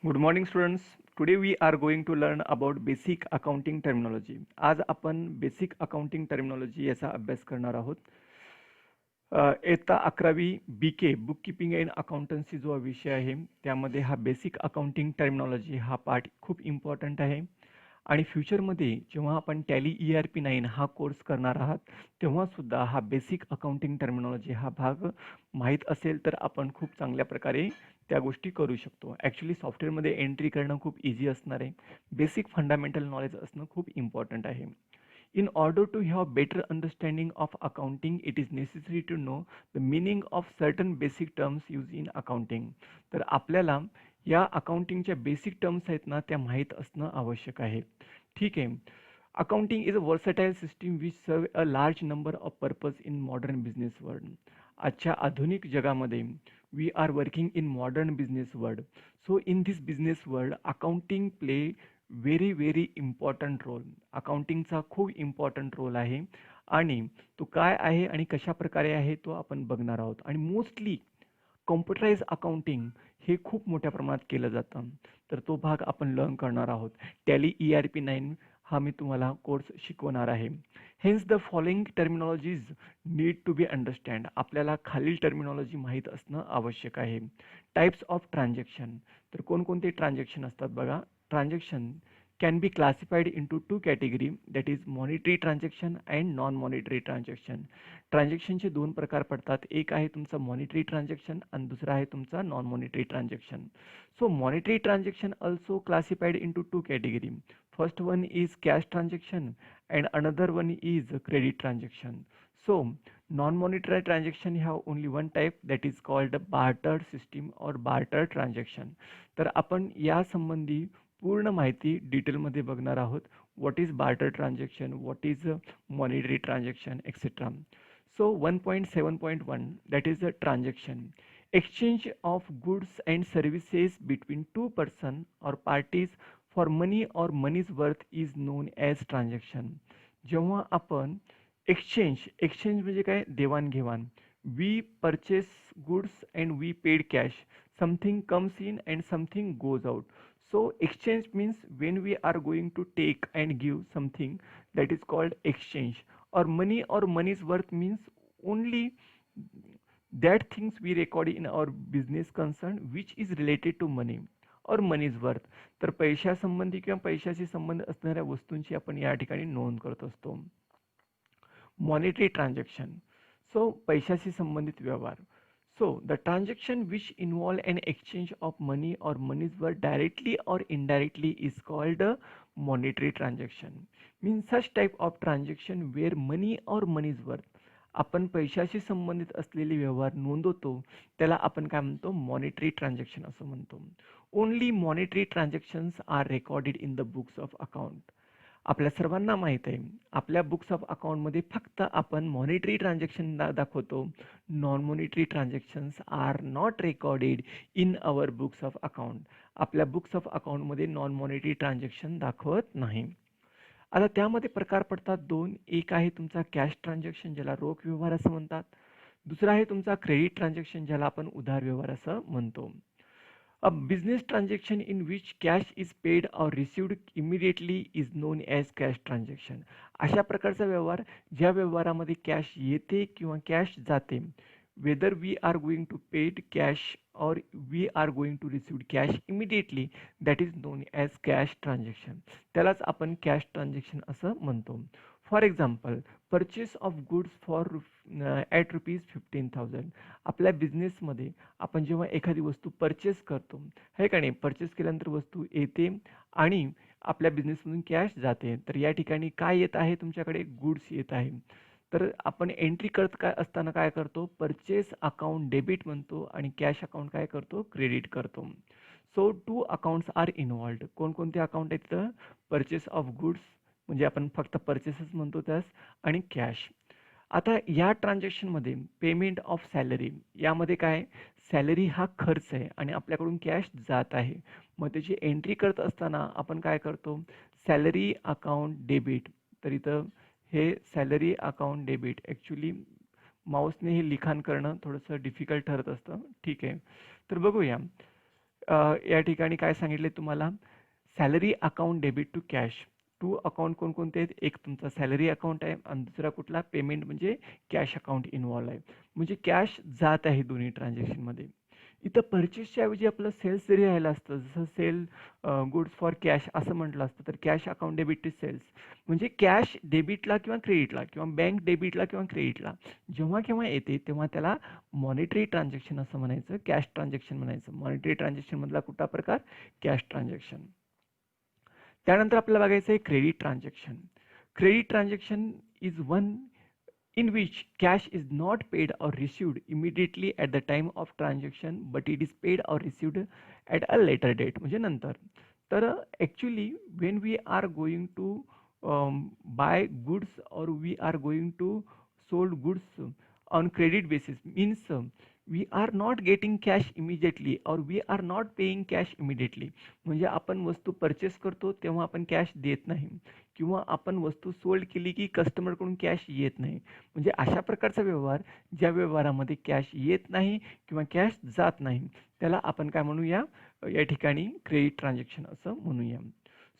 Good morning students. Today we are going to learn about basic accounting terminology. आज आपण basic accounting terminology याचा अभ्यास करणार आहोत. इयत्ता 11वी BK book keeping and accountancy जो विषय आहे त्यामध्ये हा बेसिक अकाउंटिंग टर्मिनॉलॉजी हा पार्ट खूप इम्पॉर्टंट आहे आणि फ्युचरमध्ये जेव्हा आपण टॅली ERP9 हा कोर्स करणार आहात तेव्हा सुद्धा हा बेसिक अकाउंटिंग टर्मिनॉलॉजी हा भाग माहीत असेल तर आपण खूप चांगल्या प्रकारे त्या गोष्टी करू शकतो. ॲक्च्युली सॉफ्टवेअरमध्ये एंट्री करणं खूप इझी असणार आहे. बेसिक फंडामेंटल नॉलेज असणं खूप इम्पॉर्टंट आहे. In order to have better understanding of accounting, it is necessary to know the meaning of certain basic terms used in accounting. तर आपल्याला या अकाउंटिंगच्या बेसिक टर्म्स आहेत ना त्या माहीत असणं आवश्यक आहे. ठीक आहे. Accounting is a versatile system which serve a large number of purpose in modern business world. आजच्या आधुनिक जगामध्ये we are working in modern business world. So in this business world, accounting play very important role. अकाउंटिंगचा खूप important role आहे आणि तो काय आहे आणि कशा प्रकारे आहे तो आपण बघणार आहोत. आणि मोस्टली कॉम्प्युटराइज अकाउंटिंग हे खूप मोठ्या प्रमाणात केलं जातं. तर तो भाग आपण लर्न करणार आहोत. टॅली ERP9 हा मी तुम्हाला कोर्स शिकवणार आहे. Hence the following terminologies need to be understand. आपल्याला खालील टर्मिनॉलॉजी माहीत असणं आवश्यक आहे. Types of transaction. तर कोणकोणते ट्रान्झॅक्शन असतात बघा. Transaction can be classified into two category, that is monetary transaction and non monetary transaction. ट्रान्झॅक्शनचे दोन प्रकार पडतात. एक आहे तुमचा मॉनिटरी ट्रान्झॅक्शन आणि दुसरा आहे तुमचा non monetary transaction. So monetary transaction also classified into two category. First one is cash transaction and another one is credit transaction. So non-monetary transaction have only one type, that is called barter system or barter transaction. तर आपण या संबंधी पूर्ण माहिती डिटेलमध्ये बघणार आहोत. What is barter transaction, what is monetary transaction etcetera. So 1.7.1 that is a transaction. Exchange of goods and services between two person or parties for money or money's worth is known as transaction. जेव्हा आपण exchange म्हणजे काय, देवाणघेवाण. We purchase goods and we paid cash. Something comes in and something goes out. So exchange means when we are going to take and give something, that is called exchange. Or money or money's worth means only that things we record in our business concern which is related to money or money's worth. तर पैशा संबंधी किंवा पैशाशी संबंध असणाऱ्या वस्तूंची आपण या ठिकाणी नोंद करत असतो. Monetary transaction. सो पैशाशी संबंधित व्यवहार. So the transaction which involve an exchange of money or monies worth directly or indirectly is called a monetary transaction. Means such type of transaction where money or monies worth, आपण पैशाशी संबंधित असलेले व्यवहार नोंदवतो त्याला आपण काय म्हणतो, मॉनिटरी ट्रान्झॅक्शन असं म्हणतो. Only monetary transactions are recorded in the books of account. आपल्या सर्वांना माहीत आहे आपल्या बुक्स ऑफ अकाउंटमध्ये फक्त आपण मॉनिटरी ट्रान्झॅक्शन दाखवतो. Non monetary transactions are not recorded in our books of account. आपल्या बुक्स ऑफ अकाउंटमध्ये नॉन मॉनिटरी ट्रान्झॅक्शन दाखवत नाही. आता त्यामध्ये प्रकार पडतात दोन. एक आहे तुमचा कॅश ट्रान्झॅक्शन ज्याला रोख व्यवहार असं म्हणतात. दुसरा आहे तुमचा क्रेडिट ट्रान्झॅक्शन ज्याला आपण उधार व्यवहार असं म्हणतो. A business transaction in which cash is paid or received immediately is known as cash transaction. अशा प्रकारचा व्यवहार ज्या व्यवहारामध्ये कॅश येते किंवा कॅश जाते, whether we are going to paid cash or we are going to receive cash immediately, that is known as cash transaction. त्यालाच आपण कॅश ट्रान्झॅक्शन असं म्हणतो. For example, purchase of goods for at ₹15,000. आपल्या बिझनेसमध्ये आपण जेव्हा एखादी वस्तू परचेस करतो हे का नाही, परचेस केल्यानंतर वस्तू येते आणि आपल्या बिझनेसमधून कॅश जाते. तर या ठिकाणी काय येत आहे, तुमच्याकडे गुड्स येत आहे. तर आपण एंट्री करत काय असताना काय करतो, परचेस अकाउंट डेबिट म्हणतो आणि कॅश अकाउंट काय करतो, क्रेडिट करतो. So two accounts are involved. कोणकोणते अकाउंट आहेत तर परचेस ऑफ गुड्स म्हणजे आपण फक्त परचेसच म्हणतो त्यास, आणि कॅश. आता या ट्रान्झॅक्शनमध्ये पेमेंट ऑफ सॅलरी, यामध्ये काय, सॅलरी हा खर्च आहे आणि आपल्याकडून कॅश जात आहे. मग त्याची एंट्री करत असताना आपण काय करतो, सॅलरी अकाउंट डेबिट. तर इथं हे सॅलरी अकाउंट डेबिट, ॲक्च्युली माऊसने हे लिखाण करणं थोडंसं डिफिकल्ट ठरत असतं. ठीक आहे, तर बघूया. या ठिकाणी काय सांगितले तुम्हाला, salary account debit to cash. Two account कोणकोणते आहेत, एक तुमचा सॅलरी अकाउंट आहे आणि दुसरा कुठला पेमेंट म्हणजे कॅश अकाउंट इन्व्हॉल्व आहे. म्हणजे कॅश जात आहे दोन्ही ट्रान्झॅक्शनमध्ये. इथं परचेसच्या ऐवजी आपलं सेल्स जरी राहिलं असतं, जसं सेल गुड्स फॉर कॅश असं म्हटलं असतं, तर cash account debit to sales म्हणजे कॅश डेबिटला किंवा क्रेडिटला किंवा बँक डेबिटला किंवा क्रेडिटला जेव्हा केव्हा येते तेव्हा त्याला मॉनिटरी ट्रान्झॅक्शन असं म्हणायचं, कॅश ट्रान्झॅक्शन म्हणायचं. मॉनिटरी ट्रान्झॅक्शन मधला कुठला प्रकार, कॅश ट्रान्झॅक्शन. त्यानंतर आपल्याला बघायचं आहे credit transaction. Credit transaction is one in which cash is not paid or received immediately at the time of transaction but it is paid or received at a later date म्हणजे नंतर. तर actually when we are going to buy goods or we are going to sold goods on credit basis means we are not getting cash immediately or we are not paying cash immediately. म्हणजे आपण वस्तू purchase करतो तेव्हा आपण cash देत नाही किंवा आपण वस्तू सोल्ड केली की कस्टमरकडून कॅश येत नाही. म्हणजे अशा प्रकारचा व्यवहार ज्या व्यवहारामध्ये कॅश येत नाही किंवा कॅश जात नाही त्याला आपण काय म्हणूया, या ठिकाणी क्रेडिट ट्रान्झॅक्शन असं म्हणूया.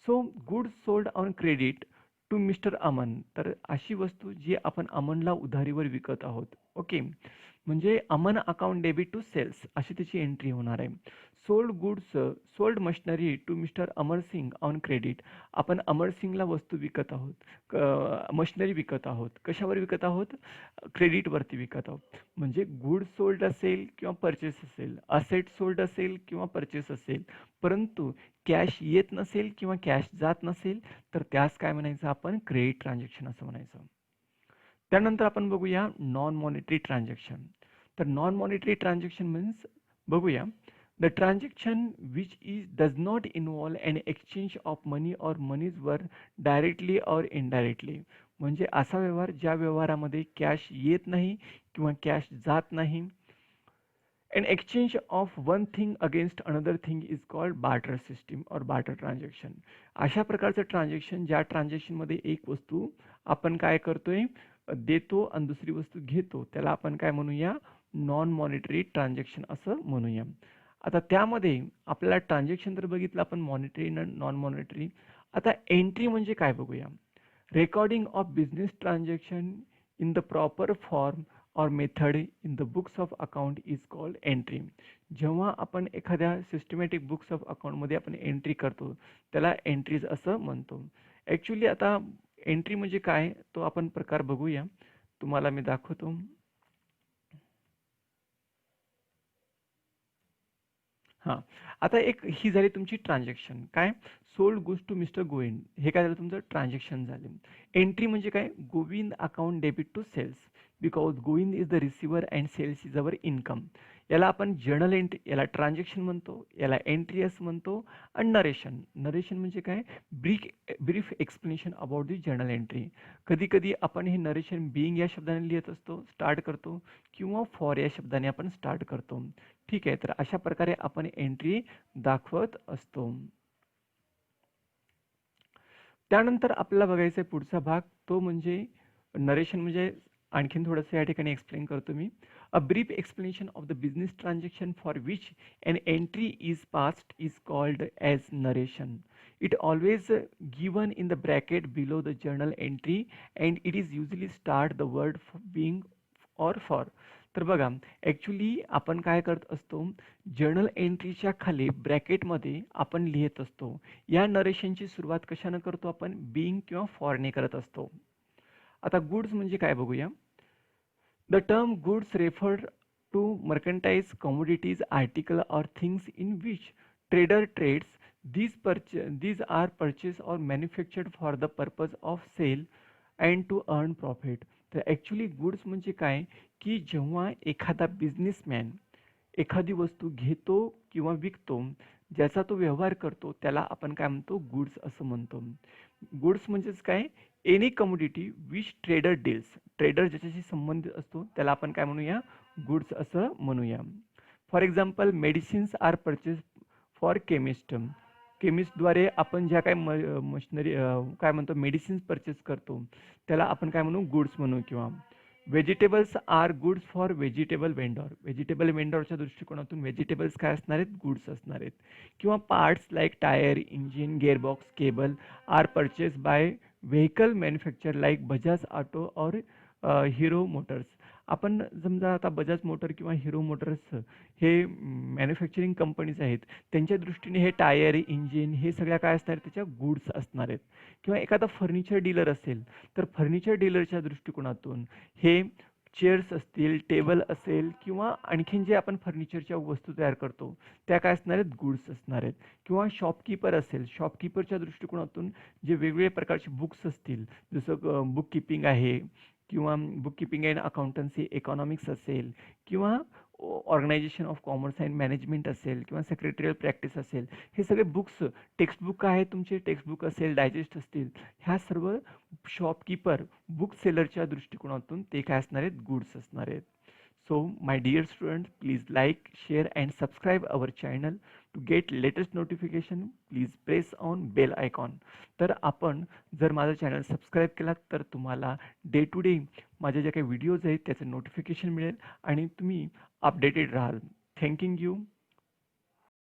So goods sold on credit to mister Aman, तर अशी वस्तू जी आपण अमनला उधारीवर विकत आहोत. ओके, म्हणजे Aman account debit to sales अशी त्याची एंट्री होणार आहे. Sold goods sold machinery to mister Amar Singh on credit, आपण अमर सिंगला वस्तू विकत आहोत, मशिनरी विकत आहोत. कशावर विकत आहोत, क्रेडिटवरती विकत आहोत. म्हणजे गुड सोल्ड असेल किंवा परचेस असेल, असेट सोल्ड असेल किंवा परचेस असेल, परंतु कॅश येत नसेल किंवा कॅश जात नसेल तर त्यास काय म्हणायचं आपण, क्रेडिट ट्रान्झॅक्शन असं म्हणायचं. त्यानंतर आपण बघूया नॉन मॉनिटरी ट्रान्झॅक्शन. तर नॉन मॉनिटरी ट्रान्झॅक्शन मीन्स बघूया, the transaction which is does not involve an exchange of money or money's worth directly or indirectly. म्हणजे असा व्यवहार ज्या व्यवहारामध्ये कॅश येत नाही किंवा कॅश जात नाही. An exchange of one thing against another thing is called barter system or barter transaction. अशा प्रकारचं ट्रान्झॅक्शन ज्या ट्रान्झॅक्शनमध्ये एक वस्तू आपण काय करतोय, देतो आणि दुसरी वस्तू घेतो त्याला आपण काय म्हणूया, नॉन मॉनिटरी ट्रान्झॅक्शन असं म्हणूया. आता त्यामध्ये आपल्याला ट्रान्झॅक्शन तर बघितलं आपण, मॉनिटरी नॉन मॉनिटरी. आता एंट्री म्हणजे काय बघूया. Recording of business transaction in the proper form or method in the books of account is called entry. जेव्हा आपण एखाद्या सिस्टमॅटिक बुक्स ऑफ अकाउंटमध्ये आपण एंट्री करतो त्याला एंट्रीज असं म्हणतो. ॲक्च्युली आता एंट्री म्हणजे काय तो आपण प्रकार बघूया, तुम्हाला मी दाखवतो. हां, आता एक ही झाली तुमची ट्रान्झॅक्शन. काय, sold goods to mister Govind, हे काय झालं तुमचं ट्रान्झॅक्शन झाले. एंट्री म्हणजे काय, Govind account debit to sales because Govind is the receiver and sales is our income. याला आपण जर्नल एंट्री, याला ट्रान्झॅक्शन म्हणतो, याला एंट्री असं म्हणतो. आणि नरेशन, नरेशन म्हणजे काय, brief explanation about the journal entry. कधी कधी आपण हे नरेशन बिईंग या शब्दाने लिहित असतो, स्टार्ट करतो, किंवा फॉर या शब्दाने आपण स्टार्ट करतो. ठीक आहे, तर अशा प्रकारे आपण एंट्री दाखवत असतो. त्यानंतर आपल्याला बघायचा आहे पुढचा भाग, तो म्हणजे नरेशन. म्हणजे आणखीन थोडंसं या ठिकाणी एक्सप्लेन करतो मी. A brief explanation of the business transaction for which an entry is passed is called as narration. It always given in the bracket below the journal entry and it is usually start the word being or for. तर बघा, actually आपण काय करत असतो, journal एंट्रीच्या खाली ब्रॅकेटमध्ये आपण लिहित असतो. या नरेशनची सुरुवात कशाने करतो आपण, बिंग किंवा फॉरने करत असतो. आता गुड्स म्हणजे काय बघूया. The term goods refer to merchandise commodities article or things in which trader trades. these are purchased or manufactured for the purpose of sale and to earn profit. तर ॲक्च्युली गुड्स म्हणजे काय, की जेव्हा एखादा businessman एखादी वस्तू घेतो किंवा विकतो, ज्याचा तो व्यवहार करतो त्याला आपण काय म्हणतो, गुड्स असं म्हणतो. गुड्स म्हणजेच काय, any commodity which trader deals, trader ज्याच्याशी संबंधित असतो त्याला आपण काय म्हणूया, गुड्स असं म्हणूया. For example, medicines are purchase for chemist. केमिस्टद्वारे आपण ज्या काय मशिनरी काय म्हणतो, मेडिसिन्स परचेस करतो त्याला आपण काय म्हणू, गुड्स म्हणू. किंवा vegetables are goods for vegetable vendor. Vegetable वेंडॉरच्या दृष्टिकोनातून व्हेजिटेबल्स काय असणार आहेत? गुड्स असणार आहेत. किंवा parts like tyre, engine, gearbox, cable are purchase by vehicle manufacture like Bajaj Auto or Hero Motors. आपण समजा आता बजाज मोटर किंवा हिरो मोटर्स हे मॅन्युफॅक्चरिंग कंपनीज आहेत, त्यांच्या दृष्टीने हे टायर, इंजिन हे सगळ्या काय असणार आहेत? त्याच्या गुड्स असणार आहेत. किंवा एखादा फर्निचर डीलर असेल तर फर्निचर डीलरच्या दृष्टिकोनातून हे चेअर्स असतील, टेबल असेल किंवा आणखीन जे आपण फर्निचरच्या वस्तू तयार करतो त्या काय असणार आहेत? गुड्स असणार आहेत. किंवा शॉपकीपर असेल, शॉपकीपरच्या दृष्टिकोनातून जे वेगवेगळे प्रकारचे बुक्स असतील, जसं बुक किपिंग आहे किंवा book keeping and accountancy, economics असेल किंवा organisation of commerce and management असेल किंवा सेक्रेटरियल प्रॅक्टिस असेल, हे सगळे बुक्स टेक्स्टबुक आहे, तुमचे टेक्स्टबुक असेल, डायजेस्ट असतील, ह्या सर्व शॉपकीपर बुक सेलरच्या दृष्टिकोनातून ते काय असणार आहेत? गुड्स असणार आहेत. So my dear students, please like, share and subscribe our channel. To get latest notification, please press on bell icon. तर आपण जर माझा चॅनल सबस्क्राईब केलात तर तुम्हाला डे टू डे माझ्या ज्या काही व्हिडिओज आहेत त्याचं नोटिफिकेशन मिळेल आणि तुम्ही अपडेटेड राहाल. Thanking you.